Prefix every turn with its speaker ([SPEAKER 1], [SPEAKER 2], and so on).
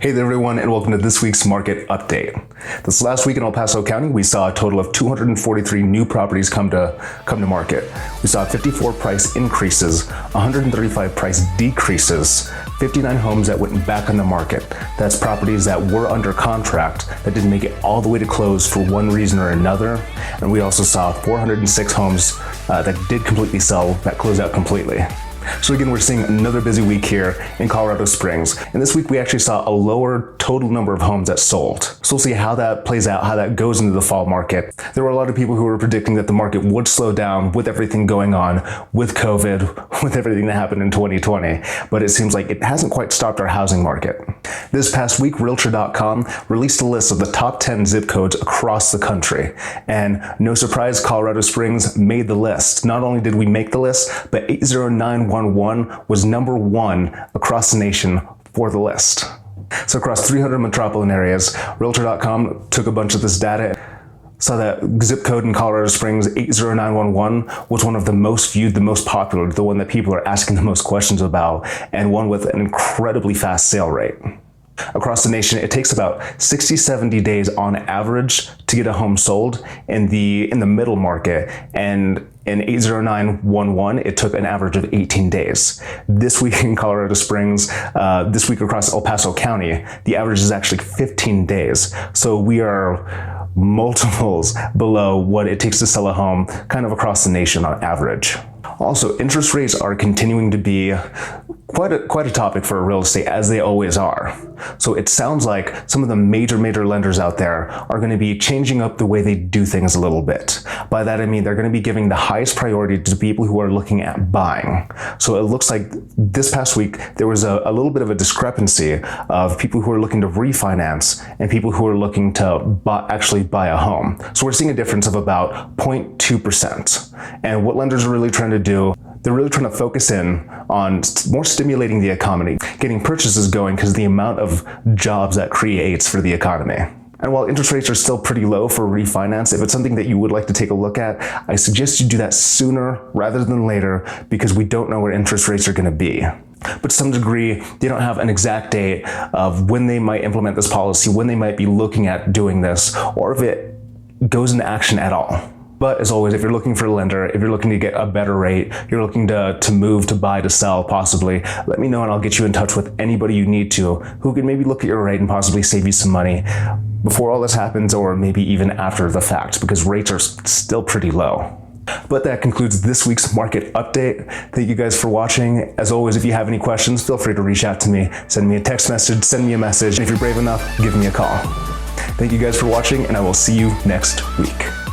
[SPEAKER 1] Hey there everyone, and welcome to this week's market update. This last week in El Paso County, we saw a total of 243 new properties come to market. We saw 54 price increases, 135 price decreases, 59 homes that went back on the market. That's properties that were under contract that didn't make it all the way to close for one reason or another. And we also saw 406 homes that did completely sell, that closed out completely. So again, we're seeing another busy week here in Colorado Springs. And this week we actually saw a lower total number of homes that sold. So we'll see how that plays out, how that goes into the fall market. There were a lot of people who were predicting that the market would slow down with everything going on, with COVID, with everything that happened in 2020. But it seems like it hasn't quite stopped our housing market. This past week, Realtor.com released a list of the top 10 zip codes across the country. And no surprise, Colorado Springs made the list. Not only did we make the list, but 80911 was number one across the nation for the list. So across 300 metropolitan areas, Realtor.com took a bunch of this data, saw that zip code in Colorado Springs, 80911, was one of the most viewed, the most popular, the one that people are asking the most questions about, and one with an incredibly fast sale rate. Across the nation, it takes about 60-70 days on average to get a home sold in the middle market, and in 80911, it took an average of 18 days. This week in Colorado Springs, this week across El Paso County, the average is actually 15 days. So we are multiples below what it takes to sell a home kind of across the nation on average. Also, interest rates are continuing to be quite a topic for real estate, as they always are. So it sounds like some of the major lenders out there are going to be changing up the way they do things a little bit. By that I mean they're going to be giving the highest priority to people who are looking at buying. So it looks like this past week there was a little bit of a discrepancy of people who are looking to refinance and people who are looking to actually buy a home. So we're seeing a difference of about 0.2%. And what lenders are really trying to do, they're really trying to focus in on more stimulating the economy, getting purchases going because the amount of jobs that creates for the economy. And while interest rates are still pretty low for refinance, if it's something that you would like to take a look at, I suggest you do that sooner rather than later because we don't know where interest rates are going to be. But to some degree, they don't have an exact date of when they might implement this policy, when they might be looking at doing this, or if it goes into action at all. But as always, if you're looking for a lender, if you're looking to get a better rate, you're looking to move, to buy, to sell, possibly, let me know and I'll get you in touch with anybody you need to who can maybe look at your rate and possibly save you some money before all this happens or maybe even after the fact, because rates are still pretty low. But that concludes this week's market update. Thank you guys for watching. As always, if you have any questions, feel free to reach out to me. Send me a text message, send me a message, and if you're brave enough, give me a call. Thank you guys for watching, and I will see you next week.